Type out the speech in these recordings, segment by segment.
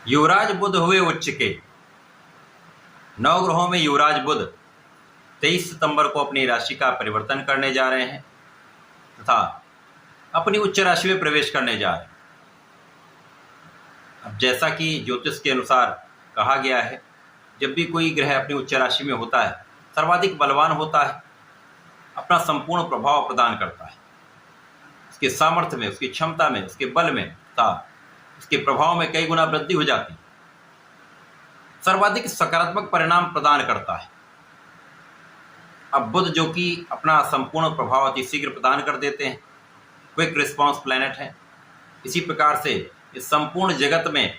युवराज बुध हुए उच्च के। नवग्रहों में युवराज बुध 23 सितंबर को अपनी राशि का परिवर्तन करने जा रहे हैं तथा अपनी उच्च राशि में प्रवेश करने जा रहे हैं। अब जैसा कि ज्योतिष के अनुसार कहा गया है, जब भी कोई ग्रह अपनी उच्च राशि में होता है सर्वाधिक बलवान होता है, अपना संपूर्ण प्रभाव प्रदान करता है। उसके सामर्थ्य में, उसकी क्षमता में, उसके बल में तथा उसके प्रभाव में कई गुना वृद्धि हो जाती है। सर्वाधिक सकारात्मक परिणाम प्रदान करता है। अब बुध जो कि अपना संपूर्ण प्रभाव अति शीघ्र प्रदान कर देते हैं, क्विक रिस्पॉन्स प्लैनेट है। इसी प्रकार से इस संपूर्ण जगत में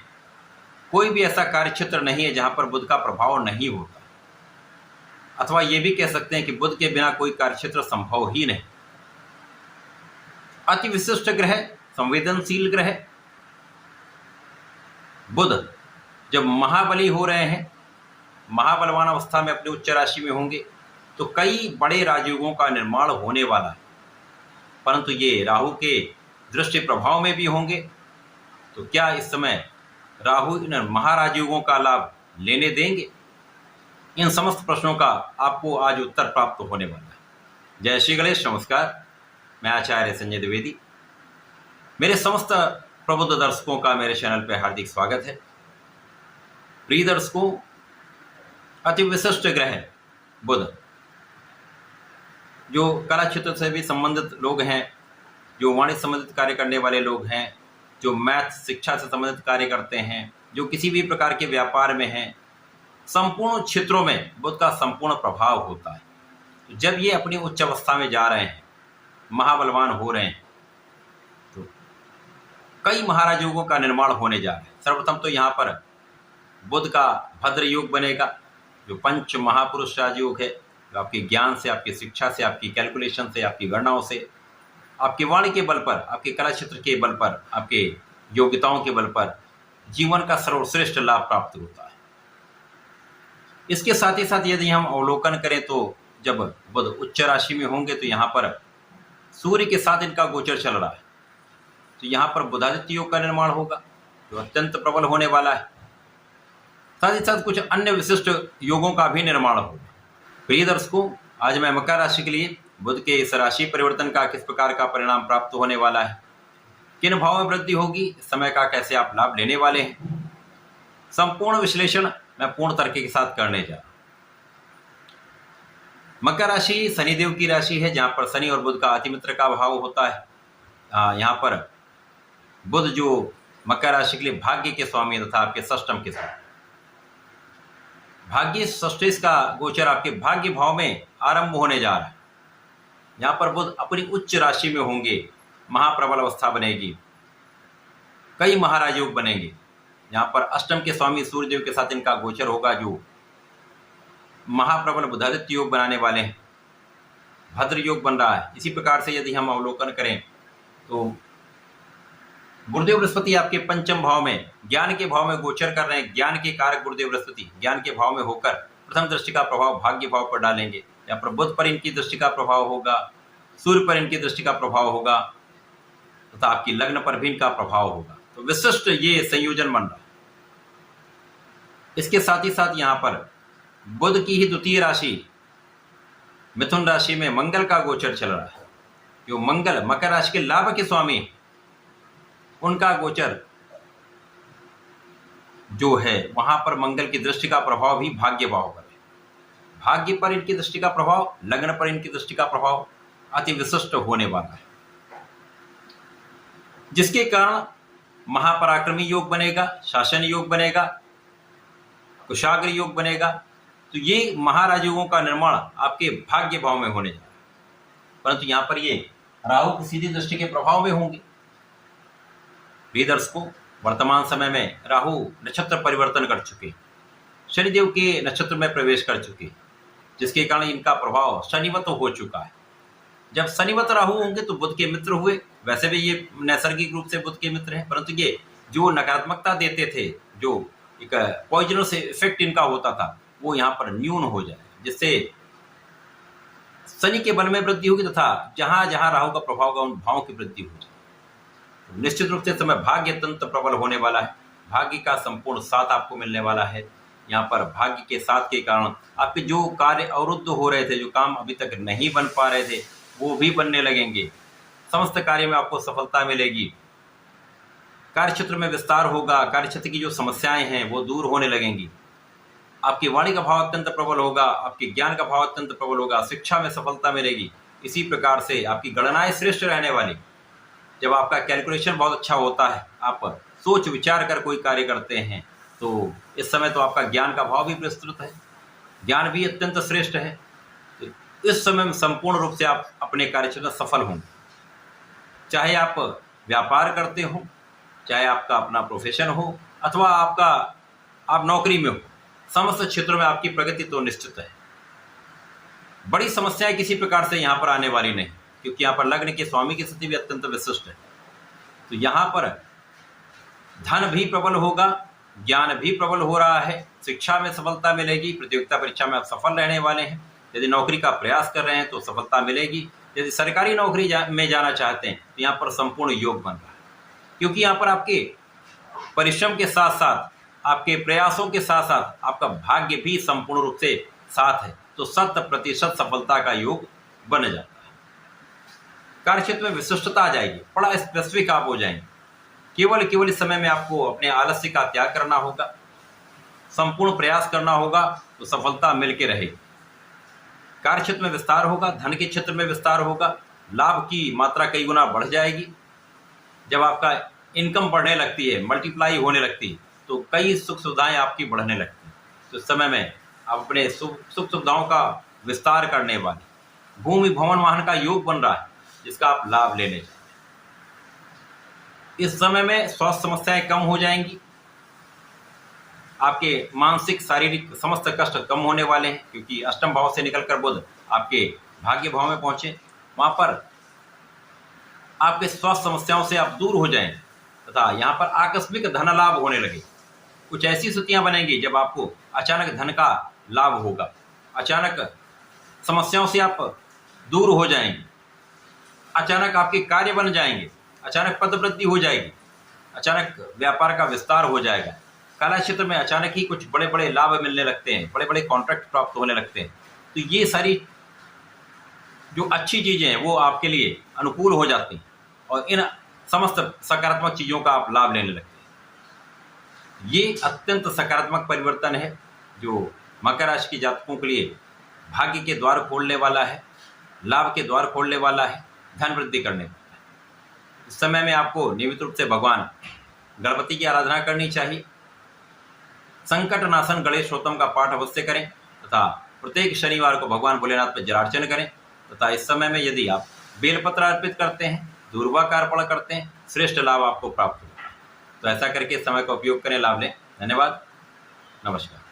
कोई भी ऐसा कार्य क्षेत्र नहीं है जहां पर बुध का प्रभाव नहीं होता, अथवा ये भी कह सकते हैं कि बुध के बिना कोई कार्य क्षेत्र संभव ही नहीं। अति विशिष्ट ग्रह, संवेदनशील ग्रह बुध जब महाबली हो रहे हैं, महाबलवान अवस्था में अपनी उच्च राशि में होंगे तो कई बड़े राजयोगों का निर्माण होने वाला है। परंतु ये राहु के दृष्टि प्रभाव में भी होंगे, तो क्या इस समय राहु इन महाराजयोगों का लाभ लेने देंगे? इन समस्त प्रश्नों का आपको आज उत्तर प्राप्त होने वाला है। जय श्री गणेश, नमस्कार। मैं आचार्य संजय द्विवेदी। मेरे समस्त प्रबुद्ध दर्शकों का मेरे चैनल पर हार्दिक स्वागत है। प्रिय दर्शकों, अति विशिष्ट ग्रह बुध जो कला क्षेत्र से भी संबंधित लोग हैं, जो वाणिज्य संबंधित कार्य करने वाले लोग हैं, जो मैथ शिक्षा से संबंधित कार्य करते हैं, जो किसी भी प्रकार के व्यापार में हैं, संपूर्ण क्षेत्रों में बुध का संपूर्ण प्रभाव होता है। तो जब ये अपनी उच्च अवस्था में जा रहे हैं, महाबलवान हो रहे हैं, तो कई महाराजयोगों का निर्माण होने जा रहा है। सर्वप्रथम तो यहाँ पर बुध का भद्र योग बनेगा, जो पंच महापुरुष राजयोग है, जो आपके ज्ञान से, आपकी शिक्षा से, आपकी कैलकुलेशन से, आपकी गणनाओं से, आपकी वाणी के बल पर, आपके कला क्षेत्र के बल पर, आपके योग्यताओं के बल पर जीवन का सर्वश्रेष्ठ लाभ प्राप्त होता है। इसके साथ ही साथ यदि हम अवलोकन करें तो जब बुध उच्च राशि में होंगे तो यहाँ पर सूर्य के साथ इनका गोचर चल रहा है, तो यहाँ पर बुधादित्य योग का निर्माण होगा, जो अत्यंत प्रबल होने वाला है। साथ ही साथ कुछ अन्य विशिष्ट योगों का भी निर्माण होगा। प्रिय दर्शकों, आज मैं मकर राशि के लिए बुध के इस राशि परिवर्तन का किस प्रकार का परिणाम प्राप्त होने वाला है, किन भाव में वृद्धि होगी, इस समय का कैसे आप लाभ लेने वाले हैं, संपूर्ण विश्लेषण मैं पूर्ण तर्क के साथ करने जा रहा हूं। मकर राशि शनिदेव की राशि है, जहां पर शनि और बुध का अतिमित्र का भाव होता है। यहाँ पर बुध जो मकर राशि के लिए भाग्य के स्वामी तथा आपके षष्टम के साथ भाग्य षष्ठेश का गोचर आपके भाग्य भाव में आरंभ होने जा रहा है। यहाँ पर बुध अपनी उच्च राशि में होंगे, महाप्रबल अवस्था बनेगी, कई महाराजयोग बनेंगे। यहाँ पर अष्टम के स्वामी सूर्यदेव के साथ इनका गोचर होगा, जो महाप्रबल बुधादित्य योग बनाने वाले हैं, भद्र योग बन रहा है। इसी प्रकार से यदि हम अवलोकन करें तो गुरुदेव बृहस्पति आपके पंचम भाव में, ज्ञान के भाव में गोचर कर रहे हैं। ज्ञान के कारक गुरुदेव बृहस्पति ज्ञान के भाव में होकर प्रथम दृष्टि का प्रभाव भाग्य भाव पर डालेंगे। यहाँ पर बुध पर इनकी दृष्टि का प्रभाव होगा, सूर्य पर इनकी दृष्टि का प्रभाव होगा तथा आपकी लग्न पर भी इनका प्रभाव होगा। तो विशिष्ट ये संयोजन बन रहा है। इसके साथ ही साथ यहाँ पर बुध की ही द्वितीय राशि मिथुन राशि में मंगल का गोचर चल रहा है, जो मंगल मकर राशि के लाभ के स्वामी, उनका गोचर जो है वहां पर मंगल की दृष्टि का प्रभाव भी भाग्य भाव पर है। भाग्य पर इनकी दृष्टि का प्रभाव, लग्न पर इनकी दृष्टि का प्रभाव अति विशिष्ट होने वाला है, जिसके कारण महापराक्रमी योग बनेगा, शासन योग बनेगा, कुशाग्र योग बनेगा। तो ये महाराजयोगों का निर्माण आपके भाग्य भाव में होने जा रहा है। परंतु यहाँ पर ये राहु की सीधी दृष्टि के प्रभाव में होंगे। प्रिय दर्शकों, वर्तमान समय में राहु नक्षत्र परिवर्तन कर चुके, शनिदेव के नक्षत्र में प्रवेश कर चुके, जिसके कारण इनका प्रभाव शनिवत हो चुका है। जब शनिवत राहु होंगे तो बुध के मित्र हुए। वैसे भी ये नैसर्गिक रूप से बुध के मित्र हैं, परंतु ये जो नकारात्मकता देते थे, जो एक पॉइजनस इफेक्ट इनका होता था, वो यहाँ पर न्यून हो जाए, जिससे शनि के बल में वृद्धि होगी तथा जहां जहां राहु का प्रभाव होगा उन भावों की वृद्धि हो जाए। तो निश्चित रूप से समय भाग्य तंत्र प्रबल होने वाला है। भाग्य का संपूर्ण साथ आपको मिलने वाला है। यहाँ पर भाग्य के साथ के कारण आपके जो कार्य अवरुद्ध हो रहे थे, जो काम अभी तक नहीं बन पा रहे थे, वो भी बनने लगेंगे। समस्त कार्य में आपको सफलता मिलेगी। कार्य क्षेत्र में विस्तार होगा। कार्य क्षेत्र की जो समस्याएं हैं वो दूर होने लगेंगी। आपकी वाणी का भाव अत्यंत प्रबल होगा। आपके ज्ञान का भाव अत्यंत प्रबल होगा। शिक्षा में सफलता मिलेगी। इसी प्रकार से आपकी गणनाएं श्रेष्ठ रहने वाली। जब आपका कैलकुलेशन बहुत अच्छा होता है, आप सोच विचार कर कोई कार्य करते हैं, तो इस समय तो आपका ज्ञान का भाव भी विस्तृत है, ज्ञान भी अत्यंत श्रेष्ठ है। तो इस समय में संपूर्ण रूप से आप अपने कार्यक्षेत्र में सफल होंगे। चाहे आप व्यापार करते हो, चाहे आपका अपना प्रोफेशन हो, अथवा आप नौकरी में हो, समस्त क्षेत्रों में आपकी प्रगति तो निश्चित है। बड़ी समस्याएं किसी प्रकार से यहाँ पर आने वाली नहीं, क्योंकि यहाँ पर लग्न के स्वामी की स्थिति भी अत्यंत विशिष्ट है। तो यहाँ पर धन भी प्रबल होगा, ज्ञान भी प्रबल हो रहा है, शिक्षा में सफलता मिलेगी, प्रतियोगिता परीक्षा में आप सफल रहने वाले हैं। यदि नौकरी का प्रयास कर रहे हैं तो सफलता मिलेगी। यदि सरकारी नौकरी में जाना चाहते हैं तो यहाँ पर संपूर्ण योग बन रहा है, क्योंकि यहाँ पर आपके परिश्रम के साथ साथ, आपके प्रयासों के साथ साथ आपका भाग्य भी संपूर्ण रूप से साथ है। तो 100% सफलता का योग बन जाता है। कार्यक्षेत्र में विशिष्टता आ जाएगी, बड़ा स्पेसिफिक आप हो जाएंगे। केवल इस समय में आपको अपने आलस्य का त्याग करना होगा, संपूर्ण प्रयास करना होगा, तो सफलता मिलके रहेगी। कार्य क्षेत्र में विस्तार होगा, धन के क्षेत्र में विस्तार होगा, लाभ की मात्रा कई गुना बढ़ जाएगी। जब आपका इनकम बढ़ने लगती है, मल्टीप्लाई होने लगती है, तो कई सुख सुविधाएं आपकी बढ़ने लगती हैं। तो इस समय में आप अपने सुख सुविधाओं का विस्तार करने वाले, भूमि भवन वाहन का योग बन रहा है, जिसका आप लाभ लेने चाहिए। इस समय में स्वास्थ्य समस्याएं कम हो जाएंगी। आपके मानसिक शारीरिक समस्त कष्ट कम होने वाले हैं, क्योंकि अष्टम भाव से निकलकर बुध आपके भाग्य भाव में पहुंचे। वहां पर आपके स्वास्थ्य समस्याओं से आप दूर हो जाएं, तथा यहाँ पर आकस्मिक धन लाभ होने लगे। कुछ ऐसी स्थितियां बनेंगी जब आपको अचानक धन का लाभ होगा, अचानक समस्याओं से आप दूर हो जाएंगे, अचानक आपके कार्य बन जाएंगे, अचानक पदवृद्धि हो जाएगी, अचानक व्यापार का विस्तार हो जाएगा। कला क्षेत्र में अचानक ही कुछ बड़े बड़े लाभ मिलने लगते हैं, बड़े बड़े कॉन्ट्रैक्ट प्राप्त होने लगते हैं। तो ये सारी जो अच्छी चीजें हैं वो आपके लिए अनुकूल हो जाती हैं, और इन समस्त सकारात्मक चीजों का आप लाभ लेने लगते हैं। ये अत्यंत सकारात्मक परिवर्तन है जो मकर राशि के जातकों के लिए भाग्य के द्वार खोलने वाला है, लाभ के द्वार खोलने वाला है, धन वृद्धि करने वाला है। इस समय में आपको नियमित रूप से भगवान गणपति की आराधना करनी चाहिए। संकट नाशन गणेशोत्तम का पाठ अवश्य करें, तथा प्रत्येक शनिवार को भगवान भोलेनाथ पर जलार्चन करें। तथा इस समय में यदि आप बेलपत्र अर्पित करते हैं, दूर्वा का अर्पण करते हैं, श्रेष्ठ लाभ आपको प्राप्त होगा। तो ऐसा करके समय का उपयोग करें, लाभ लें। धन्यवाद, नमस्कार।